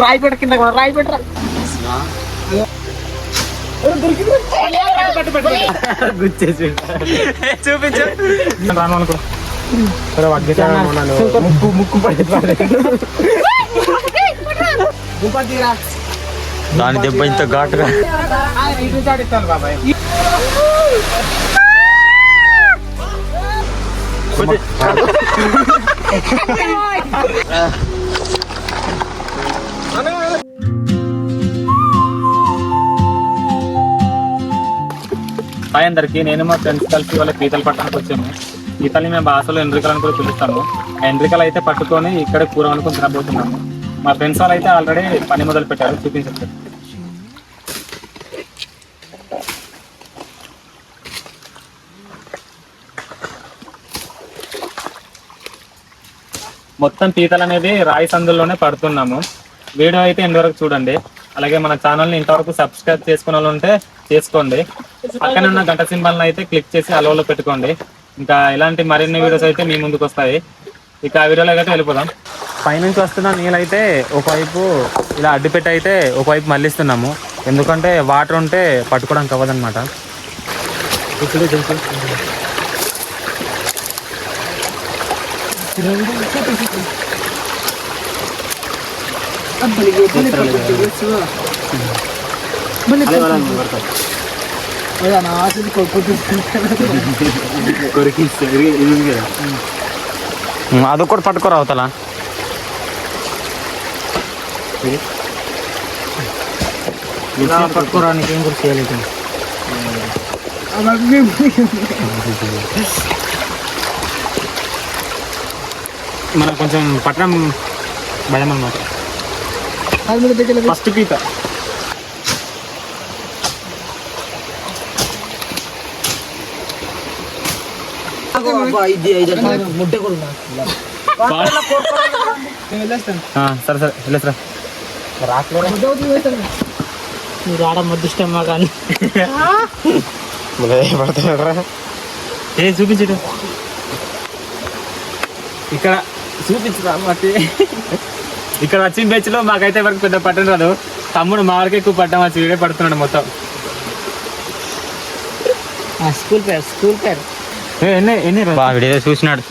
రాయిపేట కింద రాయిపేట గుచ్చేసి చూపించు రాను అనుకో ముక్కు ముక్కు పడి దాని దెబ్బ ఇంత ఘాటుగా బాబాయ్ హాయ్ అందరికి, నేను మా ఫ్రెండ్స్ కలిసి వాళ్ళ పీతలు పట్టడానికి వచ్చాము. పీతల్ని మేము భాషలో ఎండ్రికలు అని కూడా పిలుస్తాము. ఎండ్రికలు అయితే పట్టుకొని ఇక్కడ కూర వండుకొని తినబోతున్నాము. మా ఫ్రెండ్స్ వాళ్ళు అయితే ఆల్రెడీ పని మొదలు పెట్టారు, చూపించచ్చు. మొత్తం పీతలు అనేది రాయి సందుల్లోనే పడుతున్నాము. వీడియో అయితే ఇంతవరకు చూడండి. అలాగే మన ఛానల్ని ఇంతవరకు సబ్స్క్రైబ్ చేసుకున్న వాళ్ళు ఉంటే చేసుకోండి. పక్కన ఉన్న గంట సింబల్ని అయితే క్లిక్ చేసి అలవలో పెట్టుకోండి. ఇంకా ఇలాంటి మరిన్ని వీడియోస్ అయితే మీ ముందుకు వస్తాయి. ఇక ఆ వీడియోలోకి అయితే వెళ్ళిపోదాం. పైనుంచి వస్తున్న నీళ్ళైతే ఒకవైపు ఇలా అడ్డుపెట్టి అయితే ఒకవైపు మళ్ళిస్తున్నాము. ఎందుకంటే వాటర్ ఉంటే పట్టుకోవడానికి అవ్వదన్నమాట. అది కూడా పట్టుకోరా అవతల. పట్టుకోరానికి ఏం కూడా చేయలేదు. మనకు కొంచెం పట్టడం భయం అన్నమాట. ఫస్ట్ పీత సరే సరే వెళ్ళేసరా మీరు ఆడ ముద్దిష్టమ్మా కానీ చూపించు. ఇక్కడ చూపించరా మట్టి. ఇక్కడ వచ్చిన బెచ్ లో మాకైతే వరకు పెద్ద పట్టడం రాదు. తమ్ముడు మా వరకు ఎక్కువ పట్టడం వచ్చి వీడే పడుతున్నాడు మొత్తం. స్కూల్ పేరు వీడియో చూసినాడు.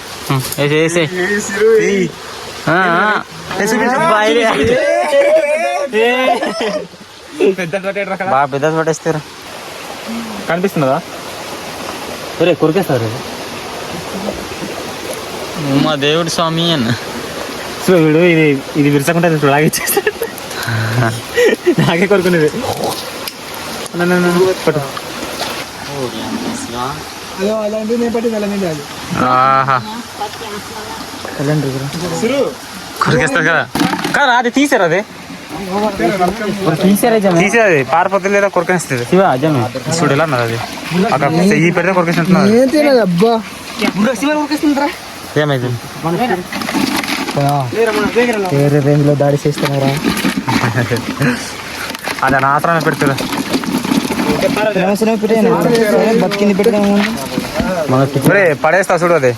పెద్ద పట్టేస్తారు. కనిపిస్తున్నదా? సరే కొరికేస్తారు. మా దేవుడు స్వామి అన్న. సో వీడు ఇది విరచకుండా లాగిచ్చేస్తాడు. నాకే కొరుకునేది. కొరికేస్తారు కదా. కాదు అది తీసారు, అది తీసేది పారిపోతే లేదా కొరకేస్తుంది. చూడు ఎలా అన్నారు అది అక్కడ ఈ పెడితే కొరకేస్తుంటున్నారు. ఏమైంది? వేరే రేంజ్ లో దాడి చేస్తున్నారా? అది అనవసరమే పెడతారు. బతికింది పెట్టాము పడేస్తా చూడు అది.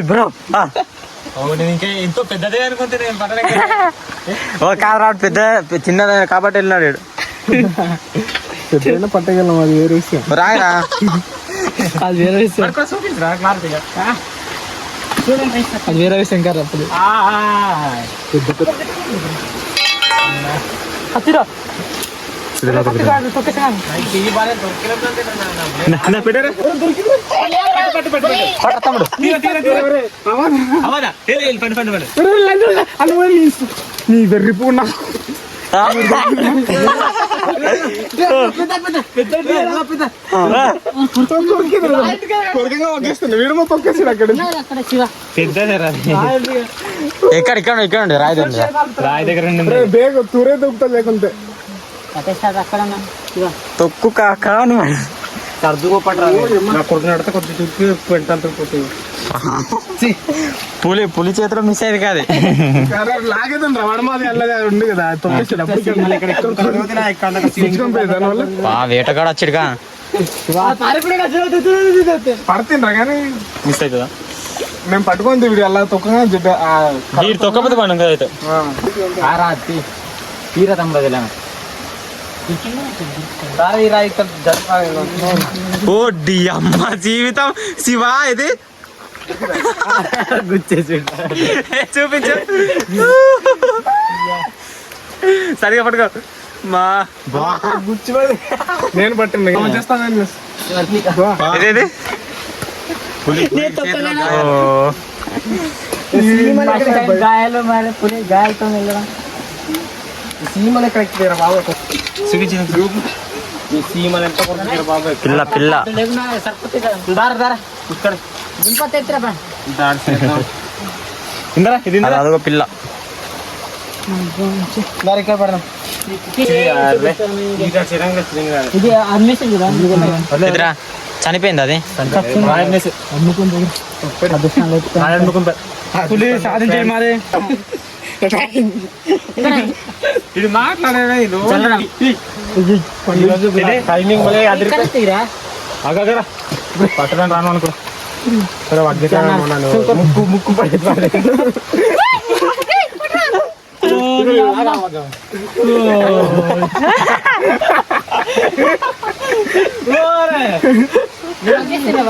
బ్రో ఎంతో పెద్దదే అనుకుంటే కాదు రాడు, పెద్ద చిన్నది కాబట్టి వెళ్ళినాడు. పెద్ద పట్టగలం, అది వేరే విషయం. రాయరా అది వేరే విషయం. అది వేరే విషయం కాదు. అప్పుడు నీ వెర్రిపో ఎక్కడ ఉండి రాయి దగ్గర బేగ తూరే దొక్కుతా లేకుంటే తొక్కు కాను పులి చేతిలో మిస్ అయ్యేది కాదు. లాగేదండి వడమాది అల్లది ఉంది కదా, వేటగాడు వచ్చాడుగా. పడుతుండ్రా కానీ మిస్ అవుతుందా? మేము పట్టుకుంది వీడు అలా తొక్కగా జిడ్డ వీడు తొక్కపోతే పండుగ అయితే తీరా తమ్ముడు ఓ డి అమ్మ జీవితం శివా ఇది చూపించు సరిగా పట్టుకో మా నేను పట్టింది చేస్తాను ఇదేది గాయాలు మరి పులి గాయాలతో వెళ్ళడం సీమలు ఎక్కడ ఎక్కిపోయారా బాబు ఈ సీమలు ఎంత కొడుతున్నారు బాబాయ్ పిల్ల పిల్ల లేకున్నా సరిపోతే కదా ఇక్కడ దుంపతి ఎత్తురా బా ఇందరా ఇది అది అదొక పిల్ల ఇక్కడ పడదాం ఇది అన్వేషణ కదా ఎదురా చనిపోయింది అది సాధించేది మాదే ఇది మాట్లాడేదా టైమింగ్ పట్టడానికి రాను అనుకో ముక్కు ముక్కు పడి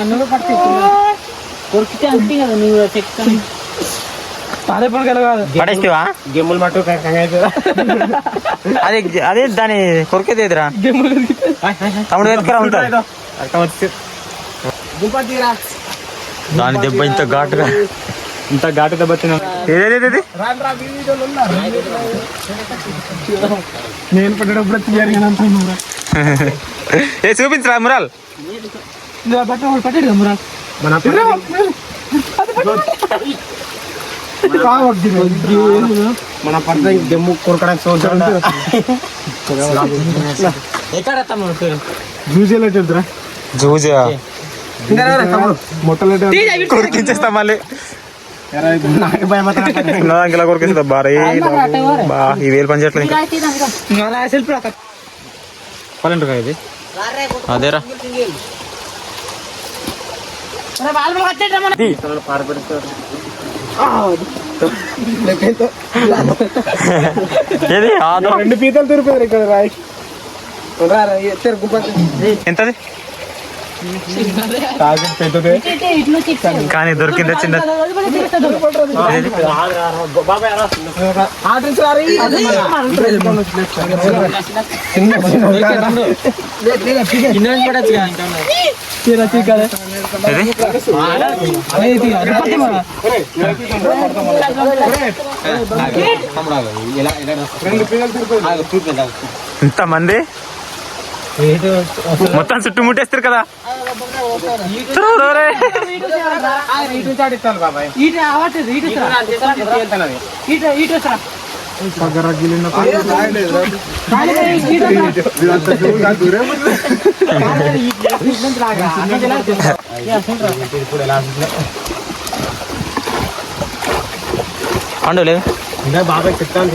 నువ్వు పట్టి కొరికితే అంతే కదా నువ్వు చెప్తాను అదే పని కలగాదు పడేస్తావా గెమ్ములు మట్టు అవుతుందా అది అదే దాని కొరికేది ఎదురా తమ్ముడు ఎత్తుకురా ఉంటాడు దాని దెబ్బ ఇంత ఘాటుగా ఇంత ఘాటు దెబ్బ వచ్చిన ఏదేది నేను పట్టేటప్పుడు తీయాలి ఏ చూపించరా మురాల్ పట్టాడు మురాల్ మన మన పట్ట దెమ్ము కొరకడానికి చూసాడు ఎక్కడ తమ్ముడు జూజేలా చెప్తురా జూజా మొట్టలేట కొరికించేస్తా మళ్ళీ నాకు భయం నా అంకెలా కొరికిస్తా బారే బా ఈ వేలు పని చేయట్లేదు ఇంకా పన్నెండు ఇది అదేరా ఏది ఆదో రెండు పీతలు తిరిపోయారు ఇక్కడ రాయి ఎంతది పెద్దదే కానీ దొరికింది చిన్న ఇంతమంది మొత్తం చుట్టుముట్టేస్తారు కదా పండు లేదు ఇంకా బాబాయ్ చెప్తాను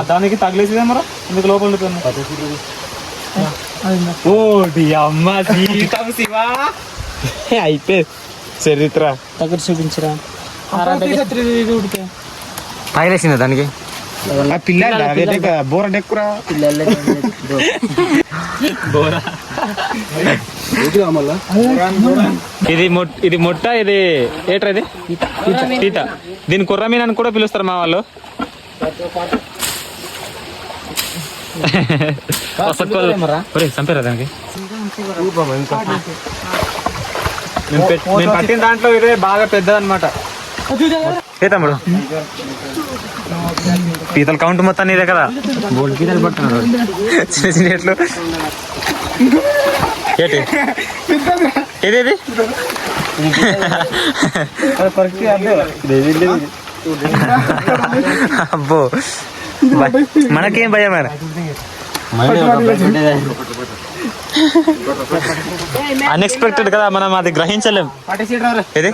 దానికి తగిలేసిదే మరో ఇందుకు లోపల ఉంటుంది ఓ అమ్మ జీవితం శివా అయిపోయి చరిత్ర దగ్గర చూపించరా తగిలేసిందా దానికి పిల్ల బోర డెక్కురా ఇది మొట్ట ఇది ఏట్రా ఇది పీత దీని కుర్ర మీన అని కూడా పిలుస్తారు మా వాళ్ళు చంపారా దానికి నేను పట్టిన దాంట్లో ఇదే బాగా పెద్దదన్నమాట ఏ తమ్ముడు పీతల కౌంట్ మొత్తం ఇదే కదా గోల్డ్ పీతలు పట్టున్నారు చిన్న చిన్న ఎట్లు ఏంటి ఏదేది అబ్బో మనకేం భయం మరి అన్ఎక్స్పెక్టెడ్ కదా మనం అది గ్రహించలేం ఏది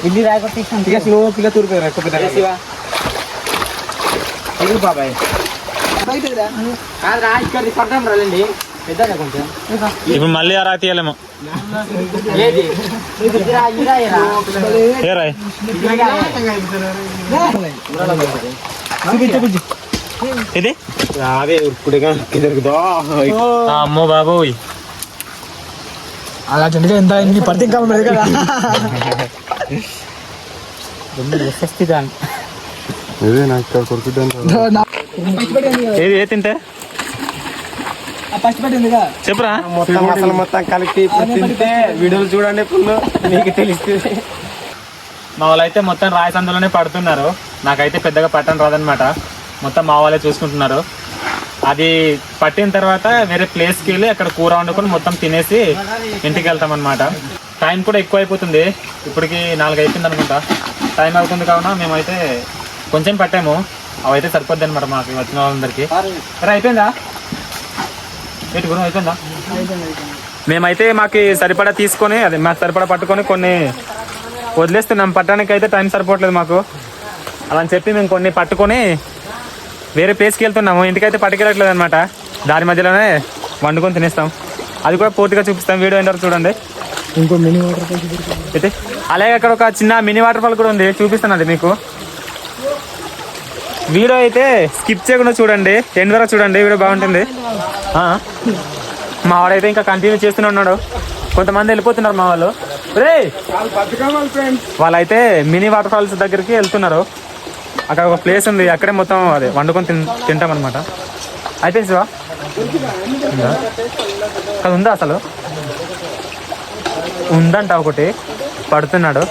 ఇల్లు రాయకొట్టేసాను పిల్ల తూరిపోయారు బాబాయ్ ఇక్కడ పడతాం రండి పెద్దగా కొంచెం ఇప్పుడు మళ్ళీ ఆ రాయి తీయాలేమో. ఏది ఏ రాయి? ఇది అదే ఉరుకుడుగా దొరుకుతా. అమ్మో బాబోయ్, అలా చెండుగా ఎంత ఇన్ని పడితే ఇంకా ఉండదు కదా. ఏది ఏ తింటే ఫస్ట్ పెట్టింది చెప్పురా. మొత్తం అసలు మొత్తం కలిపి ఇప్పుడు తింటే వీడియోలు చూడండి ఫుల్ మీకు తెలుస్తుంది. మా వాళ్ళు అయితే మొత్తం రాయి సందులోనే పడుతున్నారు. నాకైతే పెద్దగా పట్టని రాదనమాట. మొత్తం మా వాళ్ళే చూసుకుంటున్నారు. అది పట్టిన తర్వాత వేరే ప్లేస్కి వెళ్ళి అక్కడ కూర వండుకొని మొత్తం తినేసి ఇంటికి వెళ్తాం అనమాట. టైం కూడా ఎక్కువ అయిపోతుంది. ఇప్పటికి 4 అయిపోయింది అనుకుంటా. టైం అవుతుంది కావున మేమైతే కొంచెం పట్టాము. అవి అయితే సరిపోద్ది అనమాట మాకు వచ్చిన వాళ్ళందరికీ. సరే అయిపోయిందా? ఏంటి గురం అయిపోయిందా? మేమైతే మాకు సరిపడా తీసుకొని అదే మాకు సరిపడా పట్టుకొని కొన్ని వదిలేస్తున్నాం. పట్టడానికి అయితే టైం సరిపోవట్లేదు మాకు. అలా అని చెప్పి మేము కొన్ని పట్టుకొని వేరే ప్లేస్కి వెళ్తున్నాము. ఇంటికైతే పట్టుకెళ్ళట్లేదు అనమాట. దారి మధ్యలోనే వండుకొని తినేస్తాం. అది కూడా పూర్తిగా చూపిస్తాం. వీడియో ఏంటో చూడండి. ఇంకో మినీ వాటర్ ఫాల్ అయితే అలాగే అక్కడ ఒక చిన్న మినీ వాటర్ ఫాల్ కూడా ఉంది, చూపిస్తాను అది మీకు. వీడియో అయితే స్కిప్ చేయకుండా చూడండి, ఎండ్ వరకు చూడండి. వీడియో బాగుంటుంది. మా వాడైతే ఇంకా కంటిన్యూ చేస్తూనే ఉన్నాడు. కొంతమంది వెళ్ళిపోతున్నారు మా వాళ్ళు. రే వాళ్ళైతే మినీ వాటర్ ఫాల్స్ దగ్గరికి వెళ్తున్నారు. అక్కడ ఒక ప్లేస్ ఉంది, అక్కడే మొత్తం అదే వండుకొని తింటాం అనమాట. అయిపోయింది శివా? అది ఉందా అసలు? ఉందంట ఒకటి. పడుతున్నాడు.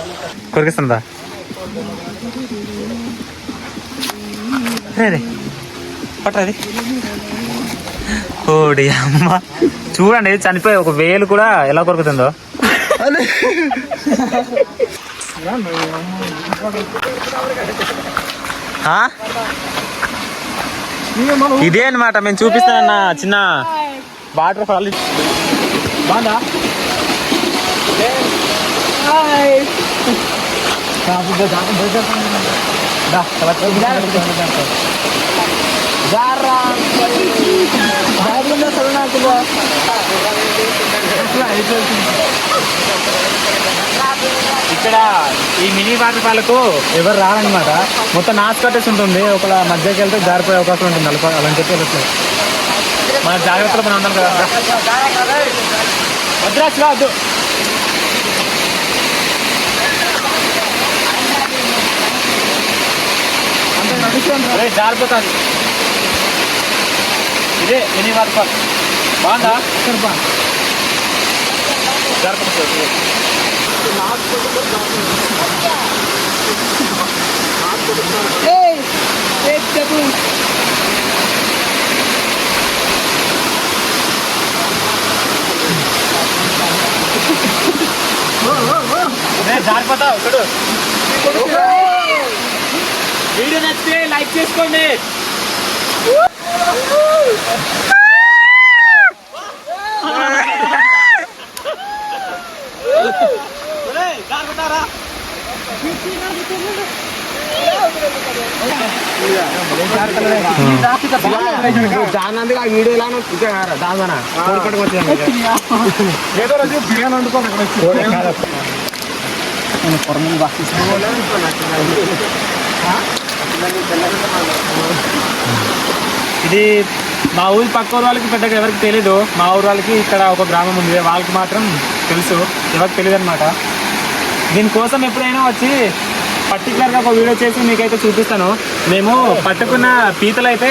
కొరికిస్తుందా? రే పట్టది. ఓడి అమ్మ, చూడండి చనిపోయి ఒక వేలు కూడా ఎలా కొరుకుతుందో. ఇదే అనమాట మేము చూపిస్తానన్న చిన్న వాటర్ ఫాల్. బాగుందా? ఇక్కడ ఈ మినీ వాటర్ ఫాల్కు ఎవరు రారనమాట. మొత్తం నాచు కట్టేసి ఉంటుంది. ఒకళ్ళ మధ్యకి వెళ్తే జారిపోయే అవకాశం ఉంటుంది. అలా చెప్పి వెళ్ళట్లేదు. మన జాగ్రత్తలో మనం ఉన్నాం కదా. వద్దు వద్దు. జారిపోతుంది. ఇదే మినీ వాటర్ ఫాల్. బాగుందా? జారిపోతుంది. జారిపోతావు ఇక్కడ. వీడియో నచ్చితే లైక్ చేసుకోండి. దానందుకు ఆ వీడియో ఎలా దాదానా కోడికట్టుకు వచ్చాను. ఏదో రోజు బిర్యానీ వండుకోండి. ఇది మా ఊరి పక్క ఊరు వాళ్ళకి పెద్దగా ఎవరికి తెలీదు. మా ఊరు వాళ్ళకి ఇక్కడ ఒక గ్రామం ఉంది, వాళ్ళకి మాత్రం తెలుసు, ఎవరికి తెలియదు అనమాట. దీనికోసం ఎప్పుడైనా వచ్చి పర్టికులర్గా ఒక వీడియో చేసి మీకైతే చూపిస్తాను. మేము పట్టుకున్న పీతలు అయితే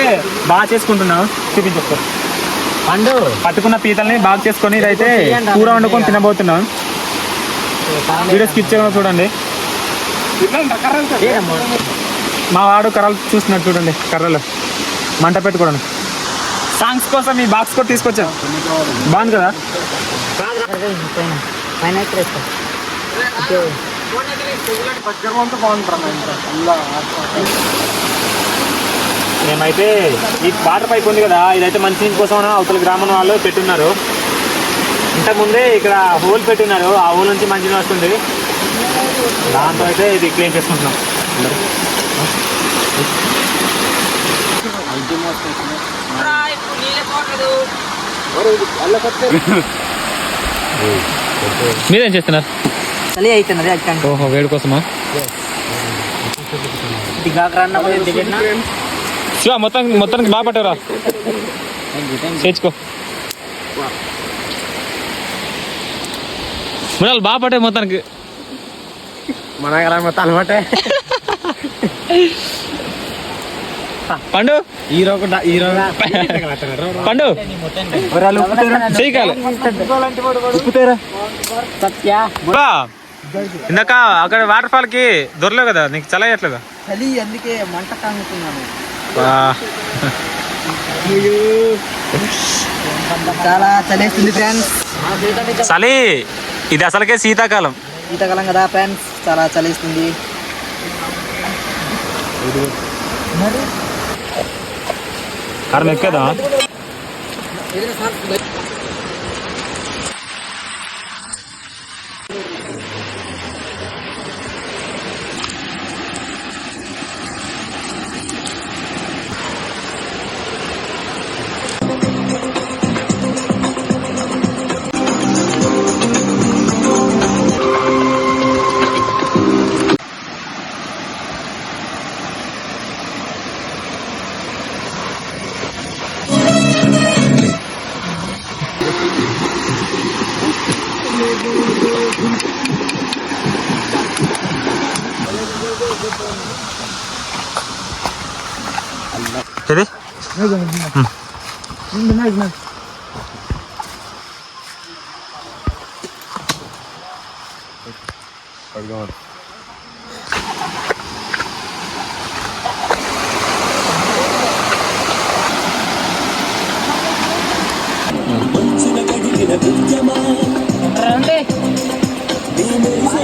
బాగా చేసుకుంటున్నాం. చూపించేస్తాం. అండ్ పట్టుకున్న పీతల్ని బాగా చేసుకొని ఇదైతే కూర వండుకొని తినబోతున్నాం. వీడియో స్కిప్ చేయకుండా చూడండి. మా వాడు కర్రలు చూస్తున్నాడు చూడండి. కర్రలు మంట పెట్టుకోవడం సాంగ్స్ కోసం ఈ బాక్స్ కూడా తీసుకొచ్చాం. బాగుంది కదా? మేమైతే ఈ వాటర్ పైప్ ఉంది కదా, ఇదైతే మంచినీటి కోసం అవతల గ్రామం వాళ్ళు పెట్టున్నారు. ఇంతకుముందే ఇక్కడ హోల్ పెట్టున్నారు. ఆ హోల్ నుంచి మంచినీళ్ళు వస్తుంది. దాంతో అయితే ఇది క్లీన్ చేసుకుంటున్నాం. మీరేం చేస్తున్నారు? చలి అవుతున్నది అది ఓహో, వేడి కోసమా? శివ మొత్తానికి బాగా పట్టేరా, చేర్చుకో. మునాలు బాగా పట్టే మొత్తానికి. మన మొత్తం అలవాటే. పండు హీరో పండు ఇందాక అక్కడ వాటర్ ఫాల్ కి దొరలేవు కదా, నీకు చల్ల అయ్యట్లేదా? చలి అందుకే మంట కాంగుతున్నాను. చాలా చలేస్తుంది ఫ్రెండ్స్. చలి ఇది అసలుకే శీతాకాలం. శీతాకాలం కదా ఫ్రెండ్స్, చాలా చలేస్తుంది. కారం ఎక్కేదా? ఇది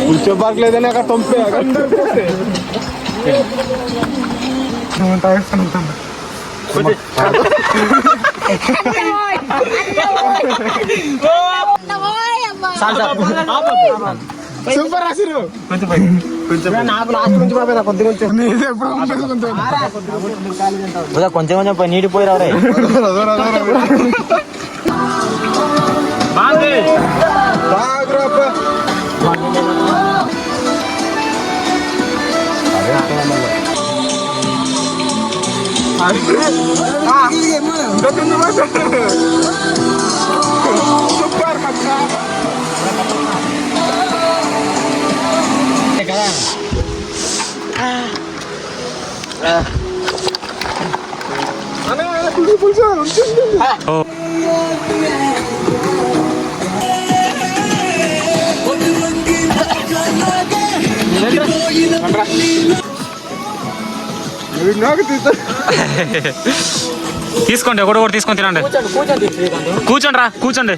కూర్చోబాకలేదని అక్కడ తొంపే సూపర్ రాసిరు. కొంచెం నాకు లాస్ట్ నుంచి పడిపోయినా కొద్ది కొంచెం కొంచెం కొంచెం నీటి పోయి రావరే. సూపర్ కదా. తీసుకోండి, ఒకటి ఒకటి తీసుకొని తినండి. కూర్చోండి రా, కూర్చోండి.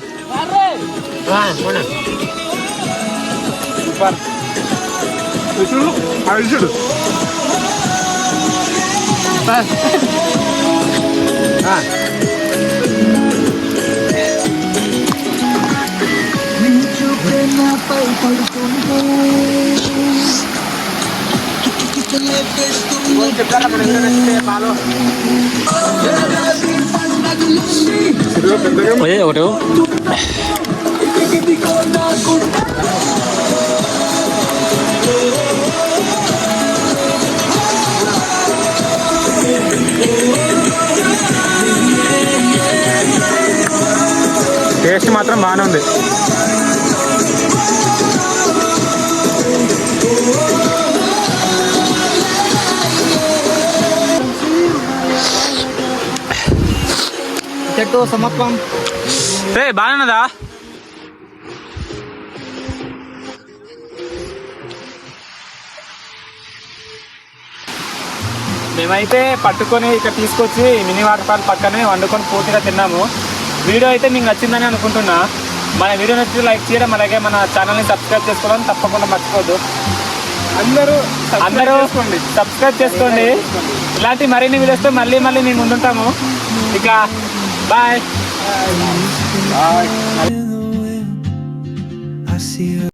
చూడు ఒకటి టేస్ట్ మాత్రం బాగానే ఉంది. చెట్టు సమత్వం బాగానే ఉన్నదా? మేమైతే పట్టుకొని ఇక్కడ తీసుకొచ్చి మినీ వాటర్ ఫాల్ పక్కనే వండుకొని పూర్తిగా తిన్నాము. వీడియో అయితే మీకు నచ్చిందని అనుకుంటున్నా. మన వీడియో నచ్చితే లైక్ చేయడం, అలాగే మన ఛానల్ని సబ్స్క్రైబ్ చేసుకోవడం తప్పకుండా మర్చిపోద్దు. అందరూ సబ్స్క్రైబ్ చేసుకోండి. ఇలాంటి మరిన్ని వీడియోస్తో మళ్ళీ మేము ముందుంటాము. ఇక బాయ్. I see